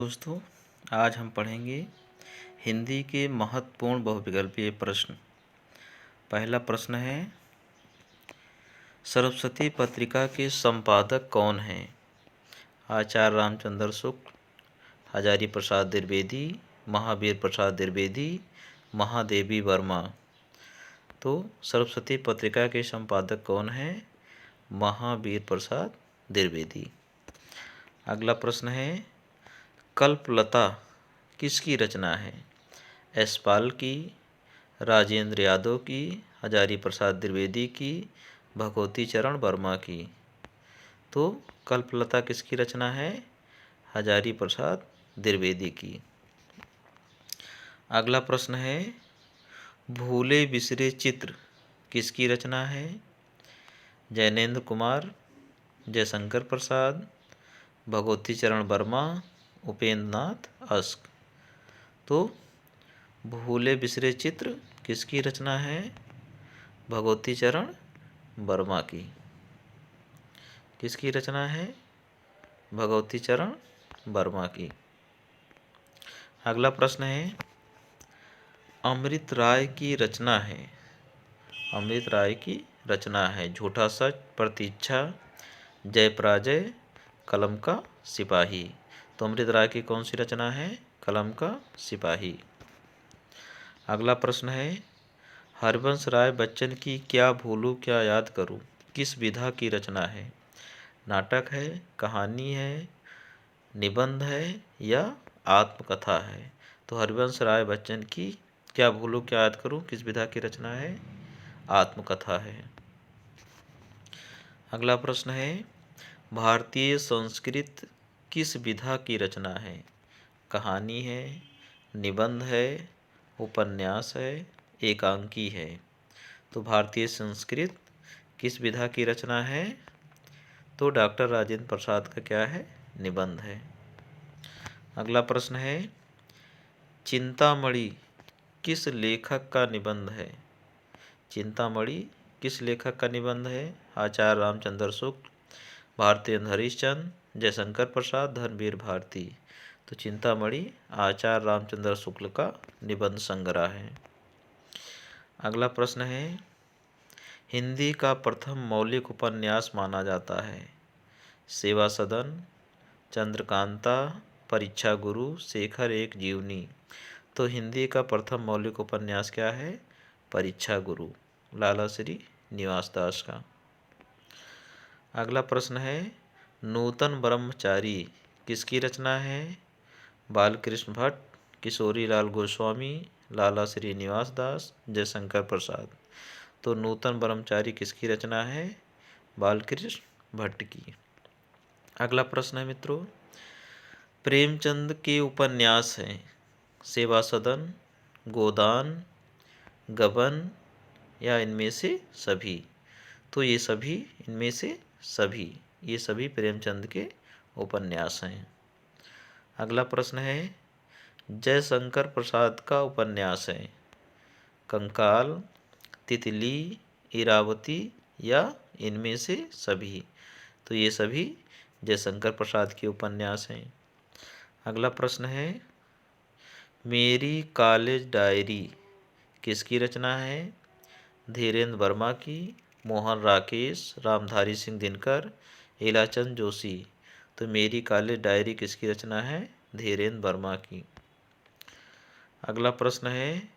दोस्तों, आज हम पढ़ेंगे हिंदी के महत्वपूर्ण बहुविकल्पीय प्रश्न। पहला प्रश्न है, सरस्वती पत्रिका के संपादक कौन हैं? आचार्य रामचंद्र शुक्ल, हजारी प्रसाद द्विवेदी, महावीर प्रसाद द्विवेदी, महादेवी वर्मा। तो सरस्वती पत्रिका के संपादक कौन हैं? महावीर प्रसाद द्विवेदी। अगला प्रश्न है, कल्पलता किसकी रचना है? यशपाल की, राजेंद्र यादव की, हजारी प्रसाद द्विवेदी की, भगवती चरण वर्मा की। तो कल्पलता किसकी रचना है? हजारी प्रसाद द्विवेदी की। अगला प्रश्न है, भूले बिसरे चित्र किसकी रचना है? जैनेन्द्र कुमार, जयशंकर प्रसाद, भगवती चरण वर्मा, उपेंद्र नाथ अस्क। तो भूले बिसरे चित्र किसकी रचना है? भगवती चरण वर्मा की। किसकी रचना है? भगवती चरण वर्मा की। अगला प्रश्न है, अमृत राय की रचना है। अमृत राय की रचना है झूठा सच, प्रतीक्षा, जय पराजय, कलम का सिपाही। तो अमृत राय की कौन सी रचना है? कलम का सिपाही। अगला प्रश्न है, हरिवंश राय बच्चन की क्या भूलूं क्या याद करूं किस विधा की रचना है? नाटक है, कहानी है, निबंध है या आत्मकथा है? तो हरिवंश राय बच्चन की क्या भूलूं क्या याद करूं किस विधा की रचना है? आत्मकथा है। अगला प्रश्न है, भारतीय संस्कृत किस विधा की रचना है? कहानी है, निबंध है, उपन्यास है, एकांकी है। तो भारतीय संस्कृत किस विधा की रचना है? तो डॉक्टर राजेंद्र प्रसाद का क्या है? निबंध है। अगला प्रश्न है, चिंतामणि किस लेखक का निबंध है? चिंतामणि किस लेखक का निबंध है? आचार्य रामचंद्र शुक्ल, भारतेंदु हरिश्चंद्र, जयशंकर प्रसाद, धर्मवीर भारती। तो चिंतामणि आचार्य रामचंद्र शुक्ल का निबंध संग्रह है। अगला प्रश्न है, हिंदी का प्रथम मौलिक उपन्यास माना जाता है? सेवा सदन, चंद्रकांता, परीक्षा गुरु, शेखर एक जीवनी। तो हिंदी का प्रथम मौलिक उपन्यास क्या है? परीक्षा गुरु, लाला श्री निवास दास का। अगला प्रश्न है, नूतन ब्रह्मचारी किसकी रचना है? बालकृष्ण भट्ट, किशोरी लाल गोस्वामी, लाला श्री निवास दास, जयशंकर प्रसाद। तो नूतन ब्रह्मचारी किसकी रचना है? बालकृष्ण भट्ट की। अगला प्रश्न है मित्रों, प्रेमचंद के उपन्यास हैं सेवा सदन, गोदान, गबन या इनमें से सभी? तो ये सभी, इनमें से सभी, ये सभी प्रेमचंद के उपन्यास हैं। अगला प्रश्न है, जयशंकर प्रसाद का उपन्यास है कंकाल, तितली, इरावती या इनमें से सभी? तो ये सभी जयशंकर प्रसाद के उपन्यास हैं। अगला प्रश्न है, मेरी कॉलेज डायरी किसकी रचना है? धीरेन्द्र वर्मा की, मोहन राकेश, रामधारी सिंह दिनकर, इलाचंद जोशी। तो मेरी कॉलेज डायरी किसकी रचना है? धीरेन्द्र वर्मा की। अगला प्रश्न है,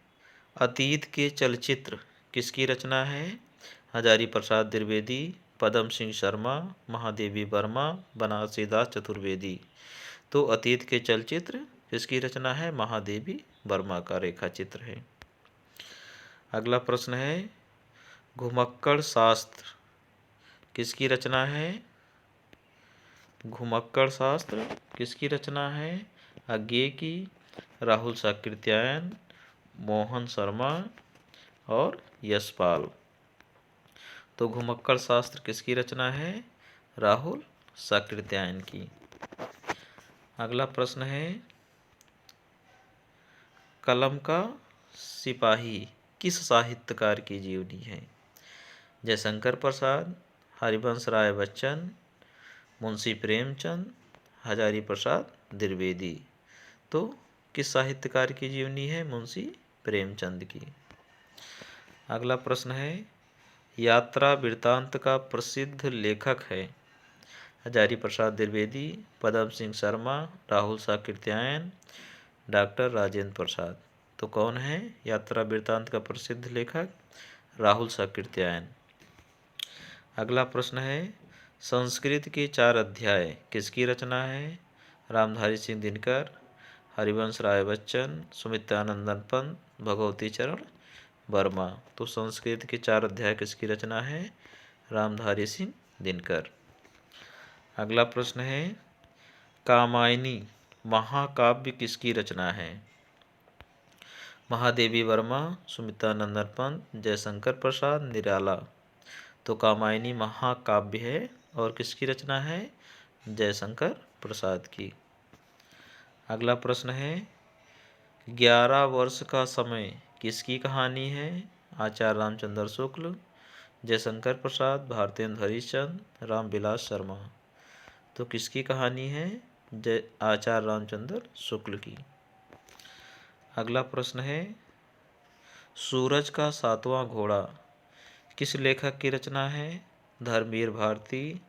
अतीत के चलचित्र किसकी रचना है? हजारी प्रसाद द्विवेदी, पदम सिंह शर्मा, महादेवी वर्मा, बनारसी दास चतुर्वेदी। तो अतीत के चलचित्र किसकी रचना है? महादेवी वर्मा का रेखा चित्र है। अगला प्रश्न है, घुमक्कड़ शास्त्र किसकी रचना है? घुमक्कड़ शास्त्र किसकी रचना है? अज्ञे की, राहुल साकृत्यायन, मोहन शर्मा और यशपाल। तो घुमक्कड़ शास्त्र किसकी रचना है? राहुल साकृत्यायन की। अगला प्रश्न है, कलम का सिपाही किस साहित्यकार की जीवनी है? जयशंकर प्रसाद, हरिवंश राय बच्चन, मुंशी प्रेमचंद, हजारी प्रसाद द्विवेदी। तो किस साहित्यकार की जीवनी है? मुंशी प्रेमचंद की। अगला प्रश्न है, यात्रा वृत्तांत का प्रसिद्ध लेखक है? हजारी प्रसाद द्विवेदी, पदम सिंह शर्मा, राहुल साकृत्यायन, डॉक्टर राजेंद्र प्रसाद। तो कौन है यात्रा वृत्तांत का प्रसिद्ध लेखक? राहुल साकृत्यायन। अगला प्रश्न है, संस्कृत के 4 अध्याय किसकी रचना है? रामधारी सिंह दिनकर, हरिवंश राय बच्चन, सुमित्रानंदन पंत, भगवती चरण वर्मा। तो संस्कृत के 4 अध्याय किसकी रचना है? रामधारी सिंह दिनकर। अगला प्रश्न है, कामायनी महाकाव्य किसकी रचना है? महादेवी वर्मा, सुमित्रानंदन पंत, जयशंकर प्रसाद, निराला। तो कामायनी महाकाव्य है और किसकी रचना है? जयशंकर प्रसाद की। अगला प्रश्न है, 11 वर्ष का समय किसकी कहानी है? आचार्य रामचंद्र शुक्ल, जयशंकर प्रसाद, भारतेंद्र हरिश्चंद्र, रामविलास शर्मा। तो किसकी कहानी है? आचार्य रामचंद्र शुक्ल की। अगला प्रश्न है, सूरज का 7वां घोड़ा किस लेखक की रचना है? धर्मवीर भारती,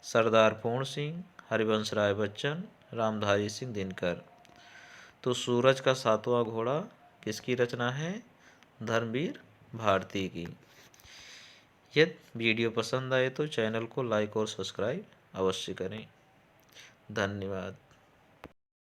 सरदार पूर्ण सिंह, हरिवंश राय बच्चन, रामधारी सिंह दिनकर। तो सूरज का 7वां घोड़ा किसकी रचना है? धर्मवीर भारती की। यदि वीडियो पसंद आए तो चैनल को लाइक और सब्सक्राइब अवश्य करें। धन्यवाद।